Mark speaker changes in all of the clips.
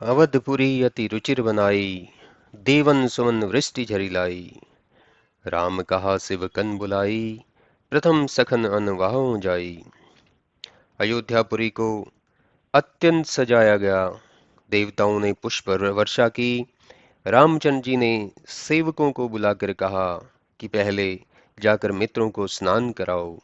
Speaker 1: अवधपुरी अति रुचिर बनाई, देवन सुमन वृष्टि झरी लाई। राम कहा सिव कन बुलाई, प्रथम सखन अन वाहु जाई। अयोध्यापुरी को अत्यंत सजाया गया। देवताओं ने पुष्प वर्षा की। रामचंद्र जी ने सेवकों को बुलाकर कहा कि पहले जाकर मित्रों को स्नान कराओ।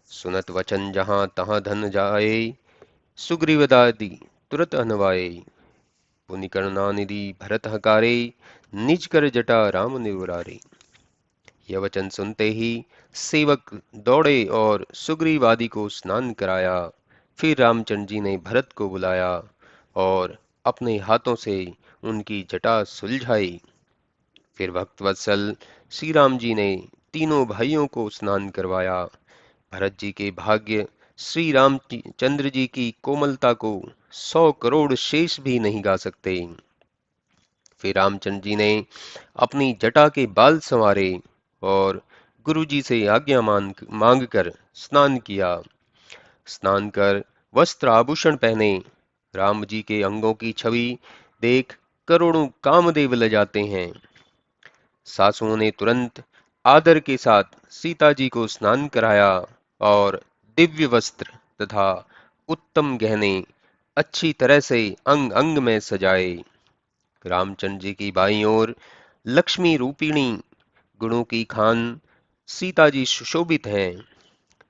Speaker 1: सुनत वचन जहां तहां धन जाए, सुग्रीवदादि तुरत अनवाए। पुनि करुणानिधि भरत हकारे, निज कर जटा राम ने उरारे। यह वचन सुनते ही सेवक दौड़े और सुग्रीव आदि को स्नान कराया। फिर रामचंद्र जी ने भरत को बुलाया और अपने हाथों से उनकी जटा सुलझाई। फिर भक्तवत्सल श्री राम जी ने तीनों भाइयों को स्नान करवाया। भरत जी के भाग्य श्री रामचंद्र जी की कोमलता को 100 करोड़ शेष भी नहीं गा सकते। फिर रामचंद्र जी ने अपनी जटा के बाल संवारे और गुरु जी से आज्ञा मांग कर स्नान किया। स्नान कर वस्त्र आभूषण पहने राम जी के अंगों की छवि देख करोड़ों कामदेव ल जाते हैं। सासुओं ने तुरंत आदर के साथ सीता जी को स्नान कराया और दिव्य वस्त्र तथा उत्तम गहने अच्छी तरह से अंग अंग में सजाए। रामचंद्र जी की बाईं ओर लक्ष्मी रूपिणी गुणों की खान सीता जी सुशोभित हैं,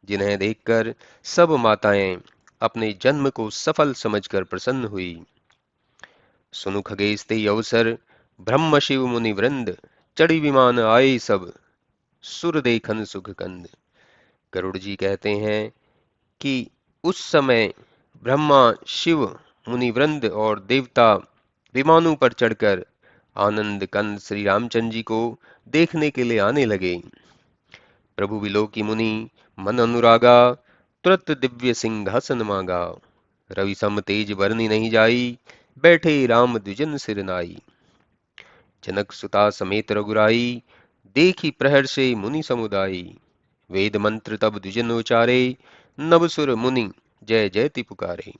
Speaker 1: जिन्हें देखकर सब माताएं अपने जन्म को सफल समझकर प्रसन्न हुई। सुनु खगेश ते अवसर, ब्रह्म शिव मुनि वृंद, चढ़ी विमान आए सब, सुर देखन सुख कंद। गरुड़ जी कहते हैं कि उस समय ब्रह्मा, शिव, मुनि वृंद और देवता विमानों पर चढ़कर आनंद कंद श्री रामचंद्र जी को देखने के लिए आने लगे। प्रभु विलोकी मुनि मन अनुरागा, तुरत दिव्य सिंहासन मांगा। रवि सम तेज बरनी नहीं जाई, बैठे राम द्विजन सिर नाई। जनक सुता समेत रघुराई, देखी प्रहर से मुनि समुदाई। वेद मंत्र तब द्विजन उचारे, नभ सुर मुनि जय जयति पुकारे।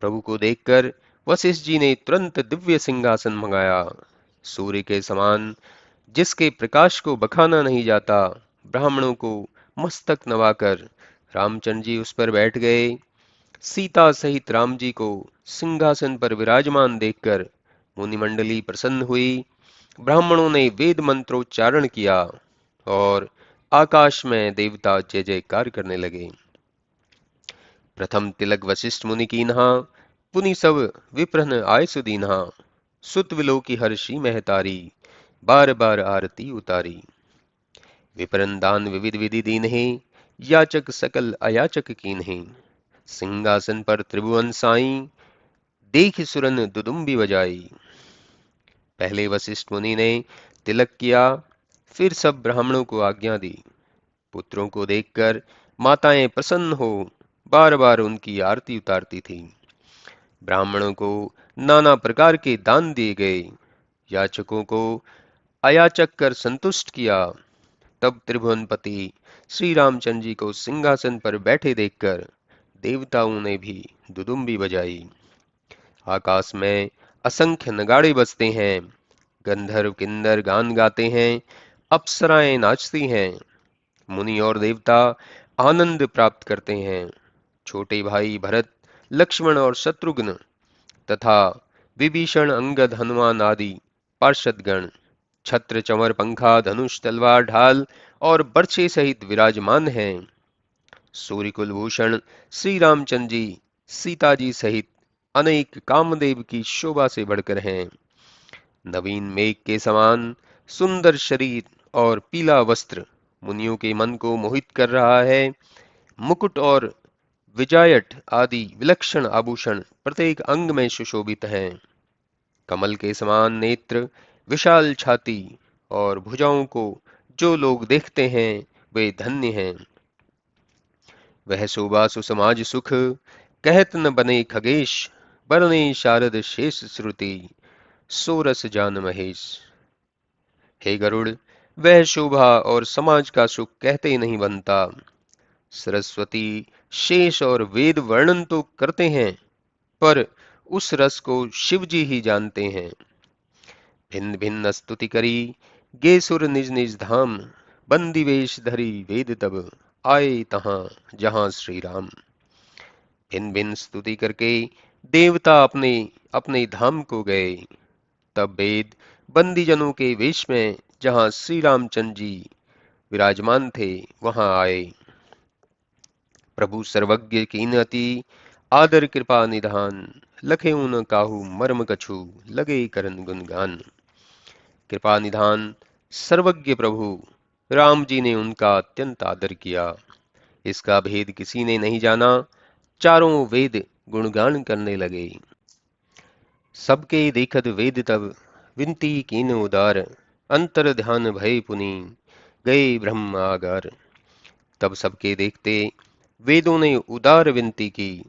Speaker 1: प्रभु को देखकर वशिष्ठ जी ने तुरंत दिव्य सिंहासन मंगाया। सूर्य के समान जिसके प्रकाश को बखाना नहीं जाता, ब्राह्मणों को मस्तक नवाकर रामचंद्र जी उस पर बैठ गए। सीता सहित राम जी को सिंहासन पर विराजमान देखकर मुनिमंडली प्रसन्न हुई। ब्राह्मणों ने वेद मंत्रोच्चारण किया और आकाश में देवता जय जयकार करने लगे। प्रथम तिलक वशिष्ठ मुनि कीन्हा, पुनि सब विप्रहन आय सुदीन्हा। सुत विलोकी हर्षि महतारी, बार बार आरती उतारी। विप्रन दान विविध विधि दीन्हे, याचक सकल अयाचक कीन्हे। सिंहासन पर त्रिभुवन साई, देख सुरन दुदुम्बि बजाई। पहले वशिष्ठ मुनि ने तिलक किया, फिर सब ब्राह्मणों को आज्ञा दी। पुत्रों को देखकर माताएं प्रसन्न हो बार बार उनकी आरती उतारती थीं। ब्राह्मणों को नाना प्रकार के दान दिए गए। याचकों को अयाचक कर संतुष्ट किया। तब त्रिभुवनपति श्री रामचंद्र जी को सिंहासन पर बैठे देखकर देवताओं ने भी दुदुम्बी बजाई। आकाश में असंख्य नगाड़े बजते हैं, गंधर्व किन्नर गान गाते हैं, अप्सराएं नाचती हैं, मुनि और देवता आनंद प्राप्त करते हैं। छोटे भाई भरत, लक्ष्मण और शत्रुघ्न तथा विभीषण, अंगद, हनुमान आदि पार्षदगण छत्र चमर पंखा धनुष तलवार ढाल और बर्छे सहित विराजमान हैं। सूर्य कुलभूषण श्री रामचंद्र जी सीता जी सहित अनेक कामदेव की शोभा से बढ़कर हैं। नवीन मेघ के समान सुंदर शरीर और पीला वस्त्र मुनियों के मन को मोहित कर रहा है। मुकुट और विजायट आदि विलक्षण आभूषण प्रत्येक अंग में सुशोभित हैं। कमल के समान नेत्र, विशाल छाती और भुजाओं को जो लोग देखते हैं वे धन्य हैं। वह शोभा सुसमाज सुख, कहत न बने खगेश। बरने शारद शेष श्रुति, सोरस जान महेश। हे गरुड़, वह शोभा और समाज का सुख कहते नहीं बनता। सरस्वती शेष और वेद वर्णन तो करते हैं, पर उस रस को शिव जी ही जानते हैं। भिन्न भिन्न स्तुति करी गे सुर निज निज धाम, बंदी वेश धरी वेद तब आए तहां जहां श्री राम। भिन्न भिन्न स्तुति करके देवता अपने अपने धाम को गए, तब वेद बंदी जनों के वेश में जहां श्री रामचंद्र जी विराजमान थे वहां आए। प्रभु सर्वज्ञ कीन अति आदर कृपा निधान, लखे उन काहू मर्म कछु लगे करन गुणगान। कृपा निधान सर्वज्ञ प्रभु राम जी ने उनका अत्यंत आदर किया। इसका भेद किसी ने नहीं जाना। चारों वेद गुणगान करने लगे। सबके देखत वेद तब विनती कीन उदार, अंतर ध्यान भय पुनि गए ब्रह्म आगार। तब सबके देखते वेदों ने उदार विनती की,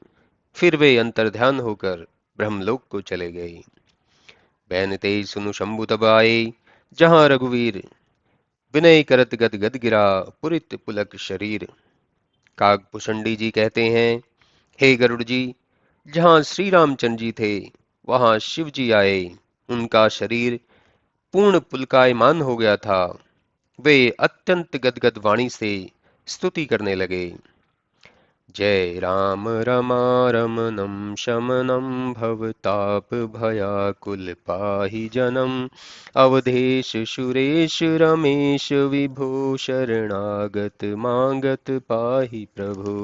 Speaker 1: फिर वे अंतर ध्यान होकर ब्रह्मलोक को चले गए। बैन तेज सुनु शंभु तब आए, जहां रघुवीर विनय करत गद गद गिरा पुरित पुलक शरीर। काकभूषणी जी कहते हैं, हे गरुड़ जी, जहां श्री रामचंद्र जी थे वहां शिव जी आए। उनका शरीर पूर्ण पुलकायमान हो गया था। वे अत्यंत गदगद वाणी से स्तुति करने लगे। जय राम रमारमणं शमनं भवताप भयाकुल पाहि जनम, अवधेश सुरेश रमेश विभो शरणागत मागत पाहि प्रभु।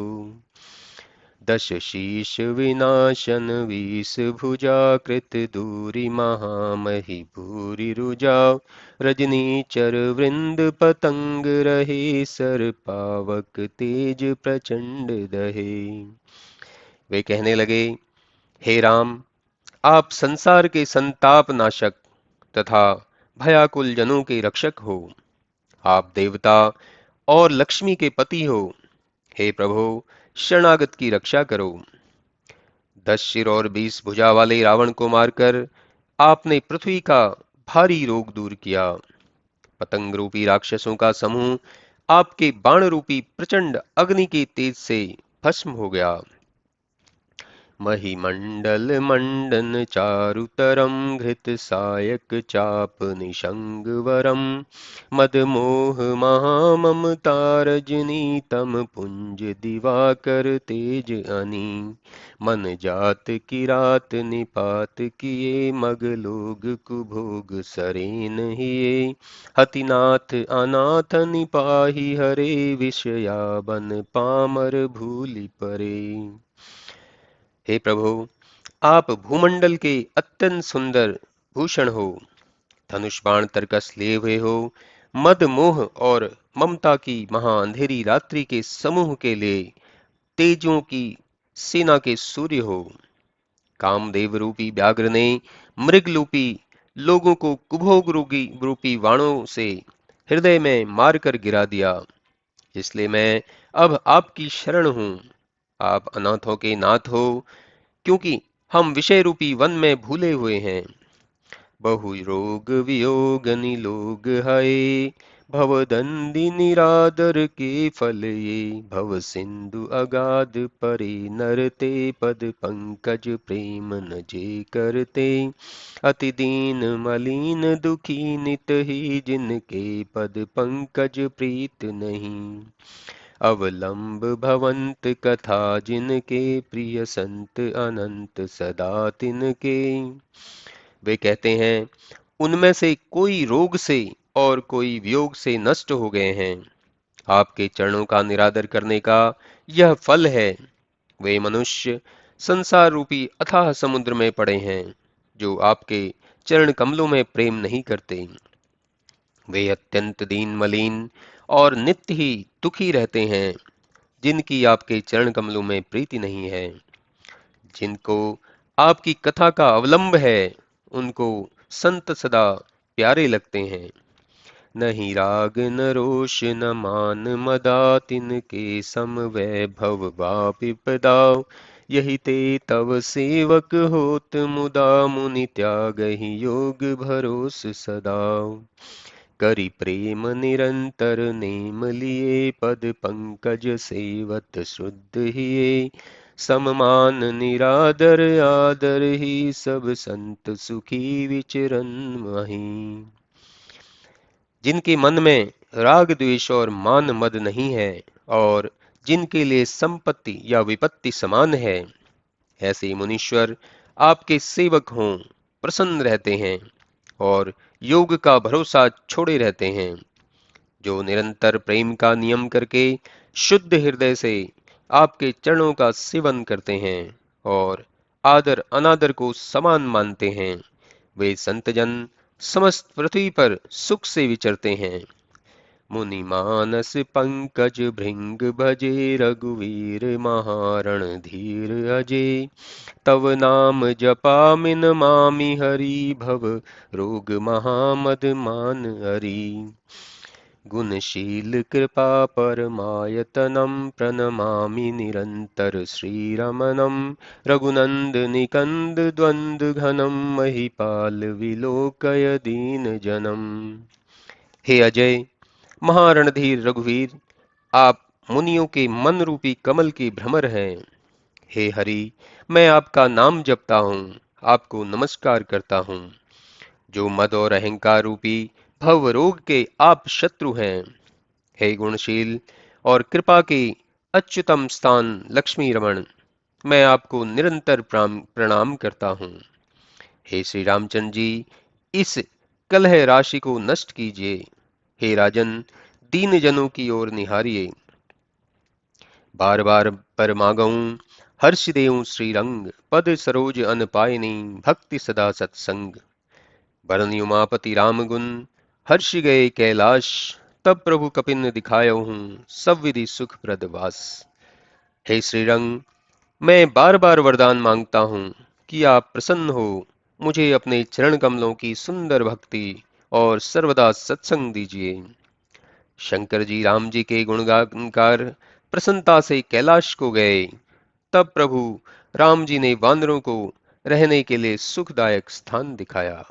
Speaker 1: दश शीश विनाशन वीस भुजा, कृत दूरी महामहि भूरि रुजा। रजनी चर वृंद पतंग रहे, सर पावक तेज प्रचंड दहे। वे कहने लगे, हे राम, आप संसार के संताप नाशक तथा भयाकुल जनों के रक्षक हो। आप देवता और लक्ष्मी के पति हो। हे प्रभु, शरणागत की रक्षा करो। 10 सिर और 20 भुजा वाले रावण को मारकर आपने पृथ्वी का भारी रोग दूर किया। पतंग रूपी राक्षसों का समूह आपके बाण रूपी प्रचंड अग्नि के तेज से भस्म हो गया। महिमंडल मंडन चारुतरम, घृत सायक चाप निशंग वरम। मद मोह महाममता रजनी, तम पुंज दिवाकर तेज अनी। मन जात की रात निपात किए, मग लोग कुभोग सरेन हिये। हतिनाथ अनाथ निपाही हरे, विषया बन पामर भूलि परे। हे प्रभु, आप भूमंडल के अत्यंत सुंदर भूषण हो। धनुष बाण तरकस लिए हुए हो। मद मोह और ममता की महा अंधेरी रात्रि के समूह के लिए तेजों की सेना के सूर्य हो। कामदेव रूपी व्याघ्र ने मृग रूपी लोगों को कुभोग रूपी वाणों से हृदय में मारकर गिरा दिया। इसलिए मैं अब आपकी शरण हूं। आप अनाथों के नाथ हो, क्योंकि हम विषय रूपी वन में भूले हुए हैं। बहु रोग वियोग निलोग है, भवदंदी निरादर के फल ये। भव सिंधु अगाध परे नरते, पद पंकज प्रेम न जे करते। अति दीन मलिन दुखी नित ही, जिनके पद पंकज प्रीत नहीं। अवलंब भवंत कथा जिनके, प्रिय संत अनंत सदा तिनके। वे कहते हैं, उनमें से कोई रोग से और कोई वियोग से नष्ट हो गए हैं। आपके चरणों का निरादर करने का यह फल है। वे मनुष्य संसार रूपी अथाह समुद्र में पड़े हैं, जो आपके चरण कमलों में प्रेम नहीं करते। वे अत्यंत दीन मलिन और नित्य ही दुखी रहते हैं, जिनकी आपके चरण कमलों में प्रीति नहीं है। जिनको आपकी कथा का अवलंब है, उनको संत सदा प्यारे लगते हैं। नहीं राग न रोष न मान मदा, तिनके सम वैभव वा विपदा। यही ते तव सेवक होत मुदा, मुनि त्यागहि योग भरोस सदा। करि प्रेम निरंतर नेम लिए, पद पंकज सेवत शुद्ध हिये। सममान निरादर आदर ही सब संत सुखी विचरन माही। जिनके मन में राग द्वेष और मान मद नहीं है और जिनके लिए संपत्ति या विपत्ति समान है, ऐसे मुनीश्वर आपके सेवक हों, प्रसन्न रहते हैं और योग का भरोसा छोड़े रहते हैं। जो निरंतर प्रेम का नियम करके शुद्ध हृदय से आपके चरणों का सेवन करते हैं और आदर अनादर को समान मानते हैं, वे संतजन समस्त पृथ्वी पर सुख से विचरते हैं। मुनि मानस पंकज भृंग भजे रघुवीर महारण धीर अजय। तव नाम जपा मिन मामि हरि भव रोग महामद मान हरि। गुणशील कृपा परमायतनम प्रणमामि निरंतर श्रीरमणम। रघुनंद निकंद द्वंद घनम महिपाल विलोकय दीन जनम। हे अजय, महारणधीर रघुवीर, आप मुनियों के मन रूपी कमल के भ्रमर हैं। हे हरि, मैं आपका नाम जपता हूँ, आपको नमस्कार करता हूँ। जो मद और अहंकार रूपी भव रोग के आप शत्रु हैं। हे गुणशील और कृपा के अच्युतम स्थान लक्ष्मी रमण, मैं आपको निरंतर प्रणाम करता हूँ। हे श्री रामचंद्र जी, इस कलह राशि को नष्ट कीजिए। हे राजन, दीन जनों की ओर निहारिए। बार बार पर मागऊं हर्ष देऊं श्री रंग। पद सरोज अन पायनी भक्ति सदा सत्संग। बरन उमापति राम गुण हर्ष गए कैलाश। तब प्रभु कपिन दिखायो हूँ सब विधि सुख प्रद वास। हे श्री रंग, मैं बार बार वरदान मांगता हूँ कि आप प्रसन्न हो मुझे अपने चरण कमलों की सुंदर भक्ति और सर्वदा सत्संग दीजिए। शंकर जी राम जी के गुणगानकार प्रसन्नता से कैलाश को गए। तब प्रभु राम जी ने वानरों को रहने के लिए सुखदायक स्थान दिखाया।